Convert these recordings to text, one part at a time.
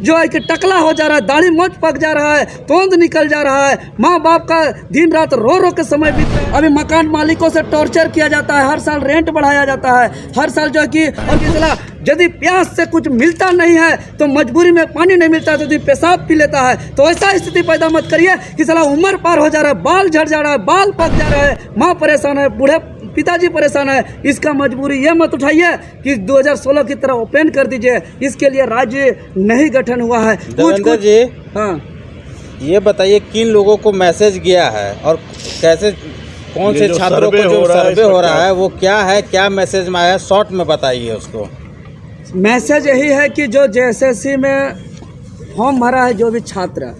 जो है कि टकला हो जा रहा है, दाढ़ी मोछ पक जा रहा है, तोंद निकल जा रहा है, माँ बाप का दिन रात रो रो के समय बीत रहा है। अभी मकान मालिकों से टॉर्चर किया जाता है, हर साल रेंट बढ़ाया जाता है, हर साल जो है कि और यदि प्यास से कुछ मिलता नहीं है तो मजबूरी में पानी नहीं मिलता तो पेशाब पी लेता है। तो ऐसा स्थिति पैदा मत करिए कि साला उम्र पार हो जा रहा है, बाल झड़ जा रहा है, बाल पक जा रहा है, माँ परेशान है, बूढ़े पिताजी परेशान है। इसका मजबूरी ये मत उठाइए कि 2016 की तरह ओपन कर दीजिए। इसके लिए राज्य नहीं गठन हुआ है। देवेंद्र जी, हाँ, ये बताइए किन लोगों को मैसेज गया है और कैसे, कौन से छात्रों को जो सर्वे हो रहा है वो क्या है, क्या मैसेज में आया, शॉर्ट में बताइए उसको। मैसेज यही है कि जो JSSC में फॉर्म भरा है जो भी छात्र,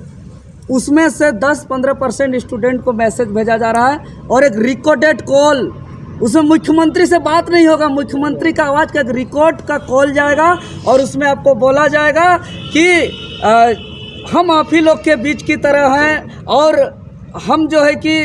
उसमें से 10-15% स्टूडेंट को मैसेज भेजा जा रहा है और एक रिकॉर्डेड कॉल, उसमें मुख्यमंत्री से बात नहीं होगा, मुख्यमंत्री का आवाज़ का एक रिकॉर्ड का कॉल जाएगा और उसमें आपको बोला जाएगा कि हम आप ही लोग के बीच की तरह हैं और हम जो है कि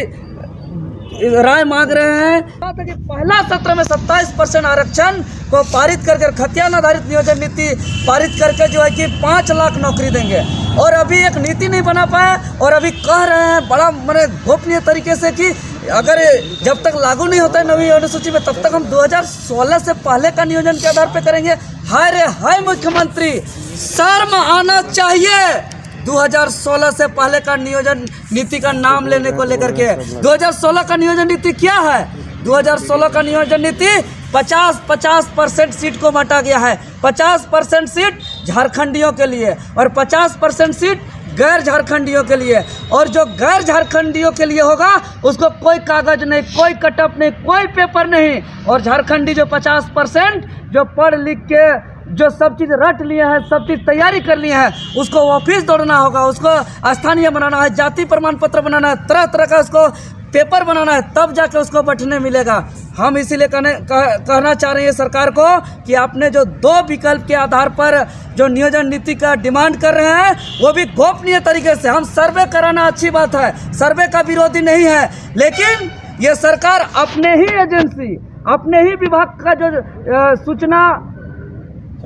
राय मांग रहे हैं कि पहला सत्र में 27% आरक्षण को पारित करके खतियान आधारित नियोजन नीति पारित करके जो है कि 5 लाख नौकरी देंगे। और अभी एक नीति नहीं बना पाया और अभी कह रहे हैं बड़ा मैंने गोपनीय तरीके से कि अगर जब तक लागू नहीं होता है नवीं अनुसूची में तब तक हम 2016 से पहले का नियोजन के आधार पर करेंगे। हाय रे हाय मुख्यमंत्री, शर्म आना चाहिए। 2016 से पहले का नियोजन नीति का नाम लेने को लेकर के 2016 का नियोजन नीति क्या है? 2016 का नियोजन नीति 50% सीट को हटा गया है। 50% सीट झारखंडियों के लिए और 50% सीट गैर झारखंडियों के लिए। और जो गैर झारखंडियों के लिए होगा उसको कोई कागज नहीं, कोई कटअप नहीं, कोई पेपर नहीं। और झारखंडी जो 50% जो पढ़ लिख के जो सब चीज़ रट लिए हैं, सब चीज़ तैयारी कर लिए हैं, उसको ऑफिस दौड़ना होगा, उसको स्थानीय बनाना है, जाति प्रमाण पत्र बनाना है, तरह तरह का उसको पेपर बनाना है, तब जाके उसको बैठने मिलेगा। हम इसीलिए कहना चाह रहे हैं सरकार को कि आपने जो 2 विकल्प के आधार पर जो नियोजन नीति का डिमांड कर रहे हैं वो भी गोपनीय तरीके से, हम सर्वे कराना अच्छी बात है, सर्वे का विरोधी नहीं है, लेकिन ये सरकार अपने ही एजेंसी, अपने ही विभाग का जो सूचना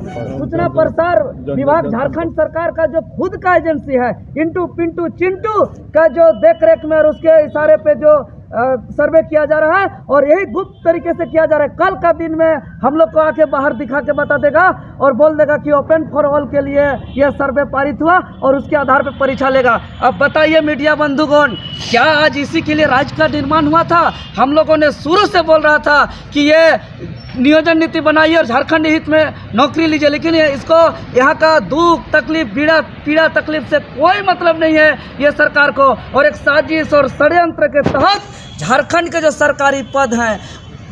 प्रसार विभाग झारखंड सरकार का जो खुद का एजेंसी है, इंटू पिंटू चिंटू का जो देख रेख में और उसके इशारे पे जो सर्वे किया जा रहा है और यही गुप्त तरीके से किया जा रहा है। कल का दिन में हम लोग को आके बाहर दिखा के बता देगा और बोल देगा कि ओपन फॉर ऑल के लिए यह सर्वे पारित हुआ और उसके आधार पर परीक्षा लेगा। अब बताइए मीडिया बंधुगण, क्या आज इसी के लिए राज्य का निर्माण हुआ था? हम लोगों ने शुरू से बोल रहा था कि ये नियोजन नीति बनाइए और झारखंड हित में नौकरी लीजिए, लेकिन इसको यहाँ का दुख तकलीफ पीड़ा तकलीफ से कोई मतलब नहीं है ये सरकार को। और एक साजिश और षड्यंत्र के तहत झारखंड के जो सरकारी पद हैं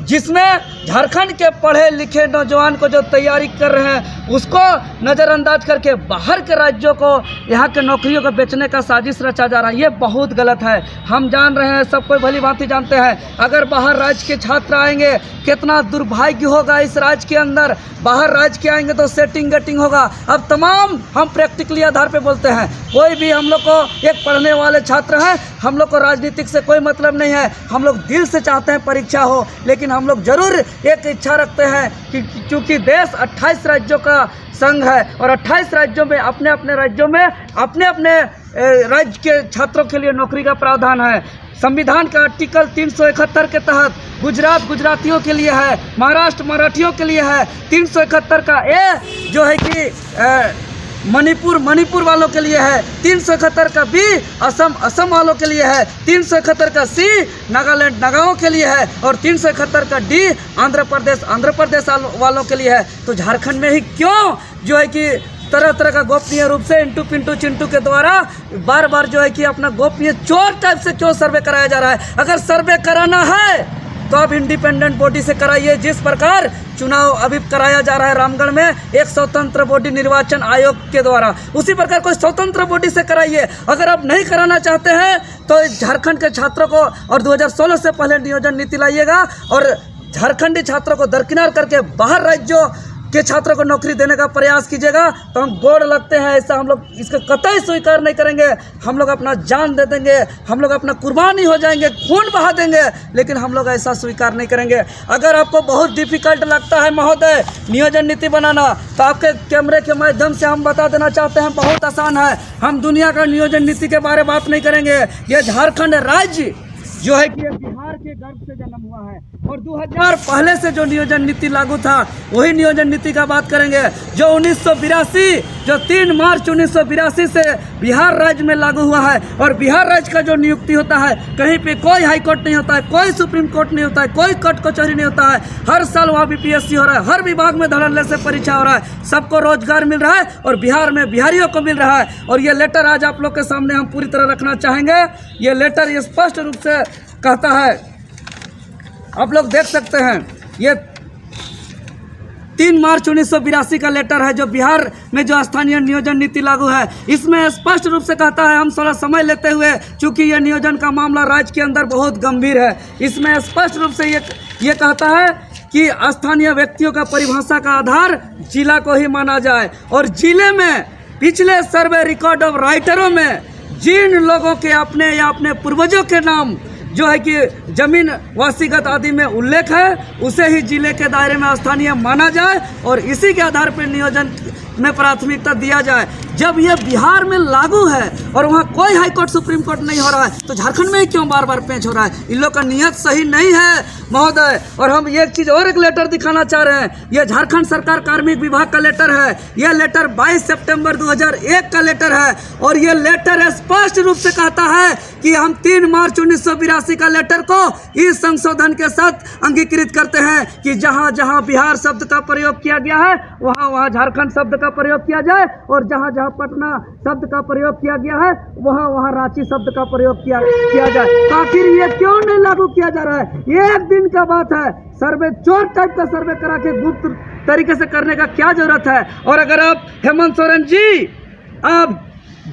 जिसमें झारखंड के पढ़े लिखे नौजवान को जो तैयारी कर रहे हैं उसको नज़रअंदाज करके बाहर के राज्यों को यहाँ के नौकरियों को बेचने का साजिश रचा जा रहा है। ये बहुत गलत है, हम जान रहे हैं, सब कोई भली भांति जानते हैं। अगर बाहर राज्य के छात्र आएंगे कितना दुर्भाग्य होगा इस राज्य के अंदर। बाहर राज्य के आएंगे तो सेटिंग गेटिंग होगा। अब तमाम हम प्रैक्टिकली आधार पे बोलते हैं, कोई भी हम लोग को एक पढ़ने वाले छात्र हैं, हम लोग को राजनीतिक से कोई मतलब नहीं है, हम लोग दिल से चाहते हैं परीक्षा हो, लेकिन हम लोग जरूर एक इच्छा रखते हैं कि चूँकि देश 28 राज्यों का संघ है और 28 राज्यों में अपने अपने राज्यों में अपने अपने राज्य के छात्रों के लिए नौकरी का प्रावधान है। संविधान का आर्टिकल 371 के तहत गुजरात गुजरातियों के लिए है, महाराष्ट्र मराठियों के लिए है, 371 का ए जो है कि मणिपुर वालों के लिए है, 371 का बी असम वालों के लिए है, 371 का सी नागालैंड नागाओं के लिए है और 371 का डी आंध्र प्रदेश वालों के लिए है। तो झारखंड में ही क्यों जो है कि तरह तरह का गोपनीय रूप से इंटू पिंटू चिंटू के द्वारा बार बार जो है कि अपना गोपनीय चोर टाइप से क्यों सर्वे कराया जा रहा है? अगर सर्वे कराना है तो आप इंडिपेंडेंट बॉडी से कराइए, जिस प्रकार चुनाव अभी कराया जा रहा है रामगढ़ में एक स्वतंत्र बॉडी निर्वाचन आयोग के द्वारा, उसी प्रकार कोई स्वतंत्र बॉडी से कराइए। अगर आप नहीं कराना चाहते हैं तो झारखंड के छात्रों को और 2016 से पहले नियोजन नीति लाइएगा और झारखंडी छात्रों को दरकिनार करके बाहर राज्यों के छात्रों को नौकरी देने का प्रयास कीजिएगा तो हम बोर्ड लगते हैं, ऐसा हम लोग इसको कतई स्वीकार नहीं करेंगे। हम लोग अपना जान दे देंगे, हम लोग अपना कुर्बानी हो जाएंगे, खून बहा देंगे, लेकिन हम लोग ऐसा स्वीकार नहीं करेंगे। अगर आपको बहुत डिफिकल्ट लगता है महोदय नियोजन नीति बनाना, तो आपके कैमरे के माध्यम से हम बता देना चाहते हैं बहुत आसान है। हम दुनिया का नियोजन नीति के बारे में बात नहीं करेंगे। ये झारखंड राज्य जो है कि बिहार के गर्भ से जन्म हुआ है और 2000 पहले से जो नियोजन नीति लागू था वही नियोजन नीति का बात करेंगे, जो 1982 जो 3 मार्च 1982 से बिहार राज्य में लागू हुआ है। और बिहार राज्य का जो नियुक्ति होता है, कहीं पे कोई हाई कोर्ट नहीं होता है, कोई सुप्रीम कोर्ट नहीं होता है, कोई कोर्ट कचहरी नहीं होता है। हर साल वहाँ बीपीएससी हो रहा है, हर विभाग में धड़ल्ले से परीक्षा हो रहा है, सबको रोजगार मिल रहा है और बिहार में बिहारियों को मिल रहा है। और ये लेटर आज आप लोग के सामने हम पूरी तरह रखना चाहेंगे। ये लेटर ये स्पष्ट रूप से कहता है, आप लोग देख सकते हैं, ये 3 मार्च 1982 का लेटर है जो बिहार में जो स्थानीय नियोजन नीति लागू है। इसमें स्पष्ट रूप से कहता है, हम थोड़ा समय लेते हुए, चूंकि ये नियोजन का मामला राज्य के अंदर बहुत गंभीर है, इसमें स्पष्ट रूप से ये कहता है कि स्थानीय व्यक्तियों का परिभाषा का आधार जिला को ही माना जाए। और जिले में पिछले सर्वे रिकॉर्ड ऑफ राइटरों में जिन लोगों के अपने या अपने पूर्वजों के नाम जो है कि जमीन वासीगत आदि में उल्लेख है, उसे ही जिले के दायरे में स्थानीय माना जाए और इसी के आधार पर नियोजन में प्राथमिकता दिया जाए। जब ये बिहार में लागू है और वहाँ कोई हाई कोर्ट सुप्रीम कोर्ट नहीं हो रहा है, तो झारखंड में ही क्यों बार बार पेंच हो रहा है? इन लोग का नियत सही नहीं है महोदय। और हम एक चीज़ और एक लेटर दिखाना चाह रहे हैं। ये झारखंड सरकार कार्मिक विभाग का लेटर है। यह लेटर 22 सितंबर 2001 का लेटर है और ये लेटर स्पष्ट रूप से कहता है कि हम 3 मार्च 1982 का लेटर को इस संशोधन के साथ अंगीकृत करते हैं कि जहाँ जहाँ बिहार शब्द का प्रयोग किया गया है वहाँ वहाँ झारखंड शब्द का प्रयोग किया जाए, और जहाँ जहाँ पटना शब्द का प्रयोग किया गया है वहाँ वहाँ रांची शब्द का प्रयोग किया जाए। तो आखिर ये क्यों नहीं लागू किया जा रहा है? एक दिन का बात है, सर्वे चोर टाइप का सर्वे करा के गुप्त तरीके से करने का क्या जरूरत है? और अगर आप हेमंत सोरेन जी, आप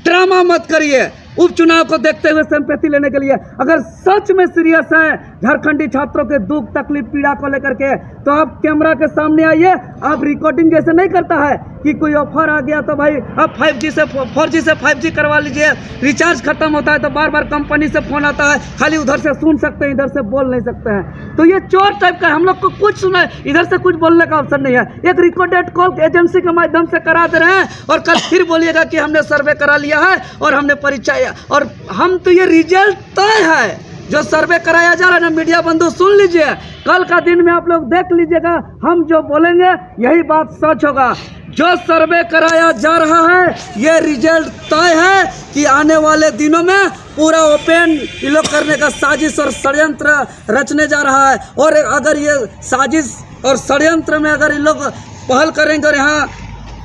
ड्रामा मत करिए उपचुनाव को देखते हुए सिंपैथी लेने के लिए। अगर सच में सीरियस है झारखंडी छात्रों के दुख तकलीफ पीड़ा को लेकर के, तो आप कैमरा के सामने आइए। आप रिकॉर्डिंग जैसे नहीं करता है कि कोई ऑफर आ गया तो भाई अब 5G से 4G से 5G करवा लीजिए, रिचार्ज खत्म होता है तो बार बार कंपनी से फोन आता है, खाली उधर से सुन सकते हैं, इधर से बोल नहीं सकते हैं। तो ये चोर टाइप का है, हम लोग को कुछ सुना है, इधर से कुछ बोलने का अवसर नहीं है। एक रिकॉर्डेड कॉल एजेंसी के माध्यम से करा दे रहे हैं और कल फिर बोलिएगा कि हमने सर्वे करा लिया है और हमने परीक्षा, और हम तो ये रिजल्ट तय है जो सर्वे कराया जा रहा है ना। मीडिया बंधु सुन लीजिए, कल का दिन में आप लोग देख लीजिएगा, हम जो बोलेंगे यही बात सच होगा। जो सर्वे कराया जा रहा है ये रिजल्ट तय है कि आने वाले दिनों में पूरा ओपन ये लोग करने का साजिश और षड्यंत्र रचने जा रहा है। और अगर ये साजिश और षड्यंत्र में अगर ये लोग पहल करेंगे और यहाँ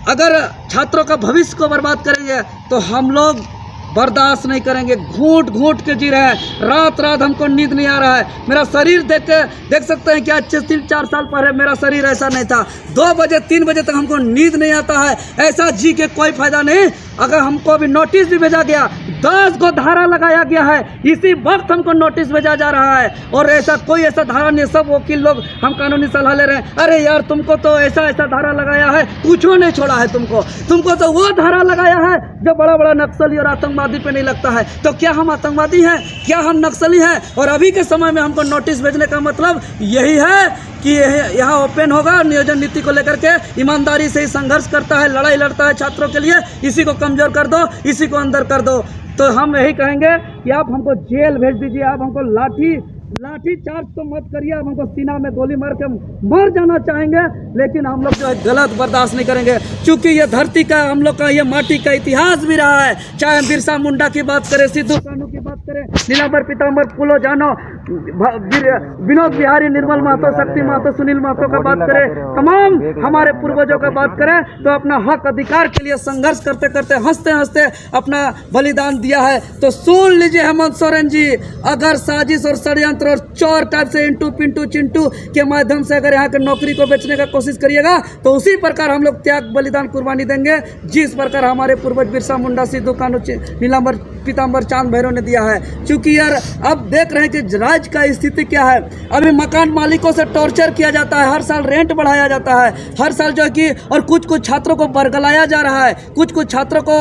अगर छात्रों का भविष्य को बर्बाद करेंगे तो हम लोग बर्दाश्त नहीं करेंगे। घूंट घूंट के जी रहे हैं, रात रात हमको नींद नहीं आ रहा है। मेरा शरीर देख सकते हैं कि आज 3-4 साल पहले मेरा शरीर ऐसा नहीं था। 2 बजे 3 बजे तक हमको नींद नहीं आता है। ऐसा जी के कोई फायदा नहीं। अगर हमको अभी नोटिस भी भेजा गया, 10 को धारा लगाया गया है, इसी वक्त हमको नोटिस भेजा जा रहा है और ऐसा कोई ऐसा धारा नहीं। सब वकील लोग हम कानूनी सलाह ले रहे हैं, अरे यार तुमको तो ऐसा धारा लगाया है, कुछ नहीं छोड़ा है तुमको तो वो धारा लगाया है जो बड़ा बड़ा नक्सली और आतंकवादी पे नहीं लगता है। तो क्या हम आतंकवादी हैं? क्या हम नक्सली हैं? और अभी के समय में हमको नोटिस भेजने का मतलब यही है कि यहाँ ओपन होगा, नियोजन नीति को लेकर के ईमानदारी से ही संघर्ष करता है, लड़ाई लड़ता है छात्रों के लिए। इसी को कमजोर कर दो, इसी को अंदर कर दो। तो हम यही कहेंगे कि आप हमको जेल भेज दीजिए, आप हमको लाठी चार्ज तो मत करिए, आप हमको सीना में गोली मार के मर जाना चाहेंगे, लेकिन हम लोग जो है गलत बर्दाश्त नहीं करेंगे। क्योंकि ये धरती का, हम लोग का, ये माटी का इतिहास भी रहा है। चाहे हम बिरसा मुंडा की बात करें, सिद्धू कानू की बात करें, नीलांबर पीतांबर फूलो जानो, विनोद बिहारी, निर्मल महतो, शक्ति महतो, सुनील महतो का बात करें, तमाम हमारे पूर्वजों का बात करें, तो अपना हक अधिकार के लिए संघर्ष करते करते हंसते हंसते अपना बलिदान दिया है। तो सुन लीजिए हेमंत सोरेन जी, अगर साजिश और षड्यंत्र और चोर टाइप से इंटू पिंटू चिंटू के माध्यम से अगर यहाँ के नौकरी को बेचने का कोशिश करिएगा तो उसी प्रकार हम लोग त्याग बलिदान कुर्बानी देंगे जिस प्रकार हमारे पूर्वज बिरसा मुंडा, सिद्धू कानू, नीलांबर पीताम्बर चांद भैरव ने दिया है। क्योंकि यार अब देख रहे हैं कि राज्य का स्थिति क्या है। अभी मकान मालिकों से टॉर्चर किया जाता है, हर साल रेंट बढ़ाया जाता है, हर साल जो है कि और कुछ छात्रों को बरगलाया जा रहा है, कुछ छात्रों को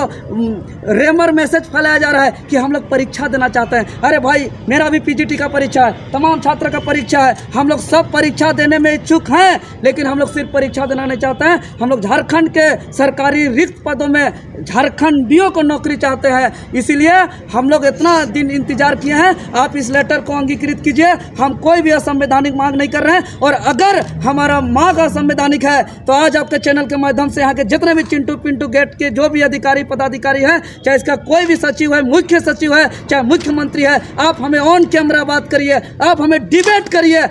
रेमर मैसेज फैलाया जा रहा है कि हम लोग परीक्षा देना चाहते हैं। अरे भाई, मेरा भी पीजीटी का परीक्षा है, तमाम छात्र का परीक्षा है, हम लोग सब परीक्षा देने में इच्छुक हैं, लेकिन हम लोग सिर्फ परीक्षा देना नहीं चाहते हैं। हम लोग झारखंड के सरकारी रिक्त पदों में झारखंडियों को नौकरी चाहते हैं। इसीलिए हम लोग इतना दिन इंतजार किए हैं। आप इस लेटर को अंगीकृत कीजिए। हम कोई भी असंवैधानिक मांग नहीं कर रहे हैं, और अगर हमारा मांग असंवैधानिक है तो आज आपके चैनल के माध्यम से यहाँ के जितने भी चिंटू पिंटू गेट के जो भी अधिकारी पदाधिकारी हैं, चाहे इसका कोई भी सचिव है, मुख्य सचिव है, चाहे मुख्यमंत्री है, आप हमें ऑन कैमरा बात करिए, आप हमें डिबेट करिए।